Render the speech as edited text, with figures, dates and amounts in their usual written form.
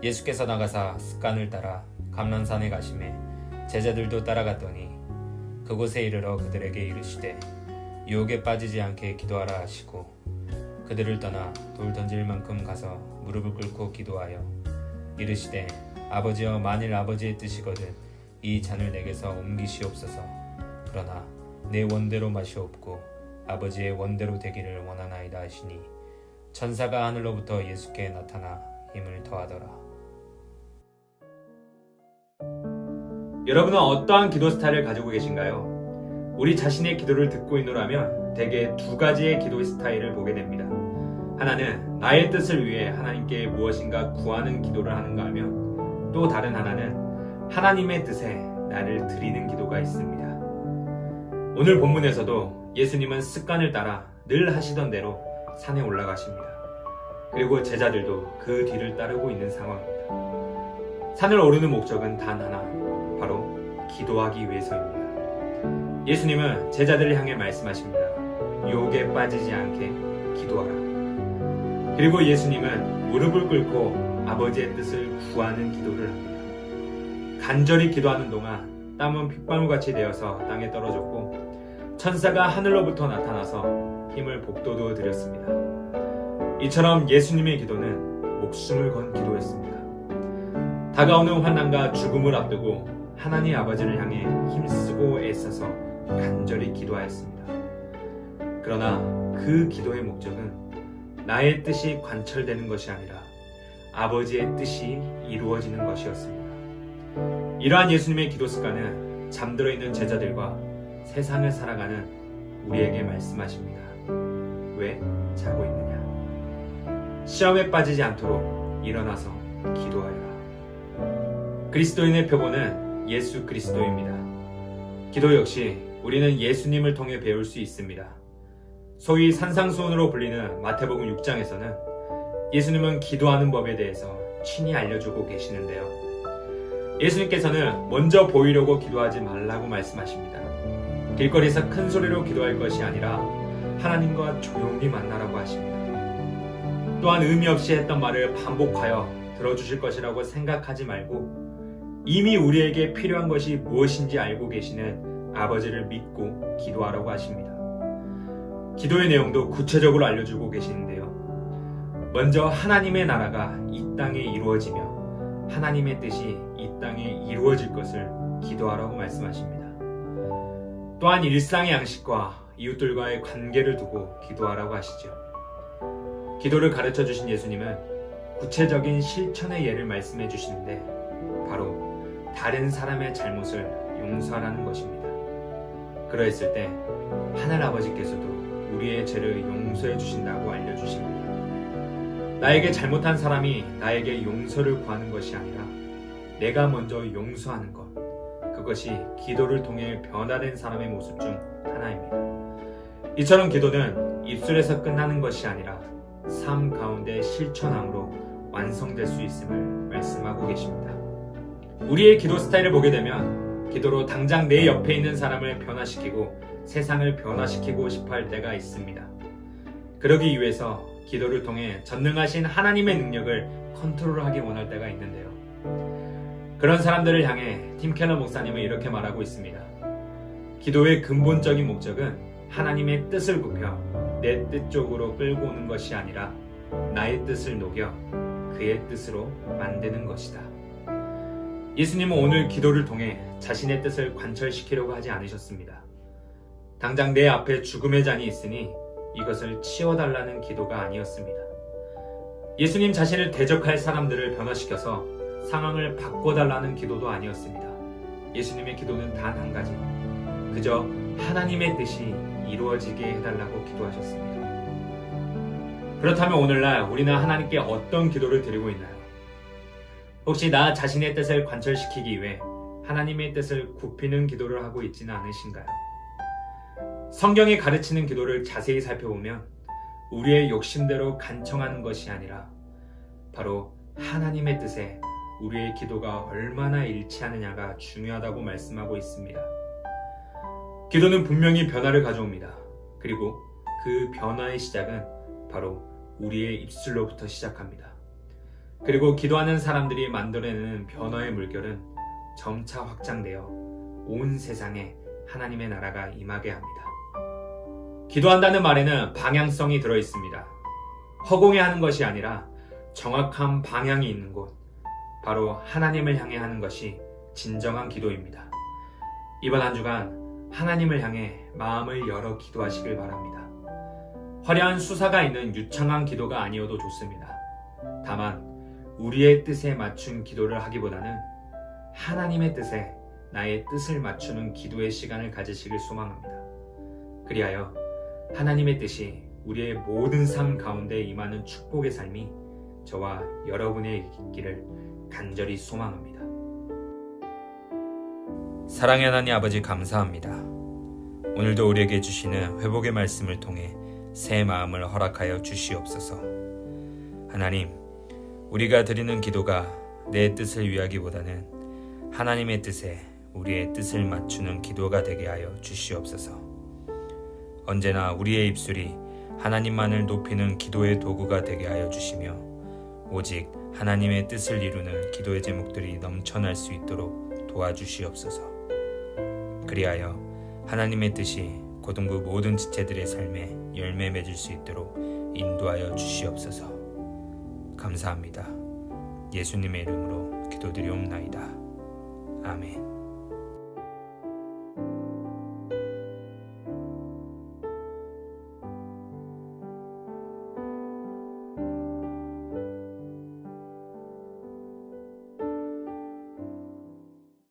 예수께서 나가사 습관을 따라 감람산에 가시매 제자들도 따라갔더니 그곳에 이르러 그들에게 이르시되 유혹에 빠지지 않게 기도하라 하시고 그들을 떠나 돌 던질 만큼 가서 무릎을 꿇고 기도하여 이르시되 아버지여 만일 아버지의 뜻이거든 이 잔을 내게서 옮기시옵소서. 그러나 내 원대로 마시옵고 아버지의 원대로 되기를 원하나이다 하시니 천사가 하늘로부터 예수께 나타나 힘을 더하더라. 여러분은 어떠한 기도 스타일을 가지고 계신가요? 우리 자신의 기도를 듣고 있노라면 대개 두 가지의 기도 스타일을 보게 됩니다. 하나는 나의 뜻을 위해 하나님께 무엇인가 구하는 기도를 하는가 하면 또 다른 하나는 하나님의 뜻에 나를 드리는 기도가 있습니다. 오늘 본문에서도 예수님은 습관을 따라 늘 하시던 대로 산에 올라가십니다. 그리고 제자들도 그 뒤를 따르고 있는 상황입니다. 산을 오르는 목적은 단 하나, 바로 기도하기 위해서입니다. 예수님은 제자들을 향해 말씀하십니다. 유혹에 빠지지 않게 기도하라. 그리고 예수님은 무릎을 꿇고 아버지의 뜻을 구하는 기도를 합니다. 간절히 기도하는 동안 땀은 핏방울같이 되어서 땅에 떨어졌고 천사가 하늘로부터 나타나서 힘을 복돋워 드렸습니다. 이처럼 예수님의 기도는 목숨을 건 기도였습니다. 다가오는 환난과 죽음을 앞두고 하나님 아버지를 향해 힘쓰고 애써서 간절히 기도하였습니다. 그러나 그 기도의 목적은 나의 뜻이 관철되는 것이 아니라 아버지의 뜻이 이루어지는 것이었습니다. 이러한 예수님의 기도 습관은 잠들어 있는 제자들과 세상을 살아가는 우리에게 말씀하십니다. 왜 자고 있느냐? 시험에 빠지지 않도록 일어나서 기도하여라. 그리스도인의 표본은 예수 그리스도입니다. 기도 역시 우리는 예수님을 통해 배울 수 있습니다. 소위 산상수훈으로 불리는 마태복음 6장에서는 예수님은 기도하는 법에 대해서 친히 알려주고 계시는데요. 예수님께서는 먼저 보이려고 기도하지 말라고 말씀하십니다. 길거리에서 큰 소리로 기도할 것이 아니라 하나님과 조용히 만나라고 하십니다. 또한 의미 없이 했던 말을 반복하여 들어주실 것이라고 생각하지 말고 이미 우리에게 필요한 것이 무엇인지 알고 계시는 아버지를 믿고 기도하라고 하십니다. 기도의 내용도 구체적으로 알려주고 계시는데요. 먼저 하나님의 나라가 이 땅에 이루어지며 하나님의 뜻이 이 땅에 이루어질 것을 기도하라고 말씀하십니다. 또한 일상의 양식과 이웃들과의 관계를 두고 기도하라고 하시죠. 기도를 가르쳐 주신 예수님은 구체적인 실천의 예를 말씀해 주시는데 바로 다른 사람의 잘못을 용서하라는 것입니다. 그러했을 때 하늘 아버지께서도 우리의 죄를 용서해 주신다고 알려주십니다. 나에게 잘못한 사람이 나에게 용서를 구하는 것이 아니라 내가 먼저 용서하는 것, 그것이 기도를 통해 변화된 사람의 모습 중 하나입니다. 이처럼 기도는 입술에서 끝나는 것이 아니라 삶 가운데 실천함으로 완성될 수 있음을 말씀하고 계십니다. 우리의 기도 스타일을 보게 되면 기도로 당장 내 옆에 있는 사람을 변화시키고 세상을 변화시키고 싶어 할 때가 있습니다. 그러기 위해서 기도를 통해 전능하신 하나님의 능력을 컨트롤하기 원할 때가 있는데요. 그런 사람들을 향해 팀 켈러 목사님은 이렇게 말하고 있습니다. 기도의 근본적인 목적은 하나님의 뜻을 굽혀 내 뜻 쪽으로 끌고 오는 것이 아니라 나의 뜻을 녹여 그의 뜻으로 만드는 것이다. 예수님은 오늘 기도를 통해 자신의 뜻을 관철시키려고 하지 않으셨습니다. 당장 내 앞에 죽음의 잔이 있으니 이것을 치워달라는 기도가 아니었습니다. 예수님 자신을 대적할 사람들을 변화시켜서 상황을 바꿔달라는 기도도 아니었습니다. 예수님의 기도는 단 한 가지, 그저 하나님의 뜻이 이루어지게 해달라고 기도하셨습니다. 그렇다면 오늘날 우리는 하나님께 어떤 기도를 드리고 있나요? 혹시 나 자신의 뜻을 관철시키기 위해 하나님의 뜻을 굽히는 기도를 하고 있지는 않으신가요? 성경이 가르치는 기도를 자세히 살펴보면 우리의 욕심대로 간청하는 것이 아니라 바로 하나님의 뜻에 우리의 기도가 얼마나 일치하느냐가 중요하다고 말씀하고 있습니다. 기도는 분명히 변화를 가져옵니다. 그리고 그 변화의 시작은 바로 우리의 입술로부터 시작합니다. 그리고 기도하는 사람들이 만들어내는 변화의 물결은 점차 확장되어 온 세상에 하나님의 나라가 임하게 합니다. 기도한다는 말에는 방향성이 들어 있습니다. 허공에 하는 것이 아니라 정확한 방향이 있는 곳, 바로 하나님을 향해 하는 것이 진정한 기도입니다. 이번 한 주간 하나님을 향해 마음을 열어 기도하시길 바랍니다. 화려한 수사가 있는 유창한 기도가 아니어도 좋습니다. 다만 우리의 뜻에 맞춘 기도를 하기보다는 하나님의 뜻에 나의 뜻을 맞추는 기도의 시간을 가지시길 소망합니다. 그리하여 하나님의 뜻이 우리의 모든 삶 가운데 임하는 축복의 삶이 저와 여러분의 있기를 간절히 소망합니다. 사랑의 하나님 아버지 감사합니다. 오늘도 우리에게 주시는 회복의 말씀을 통해 새 마음을 허락하여 주시옵소서. 하나님, 우리가 드리는 기도가 내 뜻을 위하기보다는 하나님의 뜻에 우리의 뜻을 맞추는 기도가 되게 하여 주시옵소서. 언제나 우리의 입술이 하나님만을 높이는 기도의 도구가 되게 하여 주시며 오직 하나님의 뜻을 이루는 기도의 제목들이 넘쳐날 수 있도록 도와주시옵소서. 그리하여 하나님의 뜻이 고등부 모든 지체들의 삶에 열매 맺을 수 있도록 인도하여 주시옵소서. 감사합니다. 예수님의 이름으로 기도드리옵나이다. 아멘.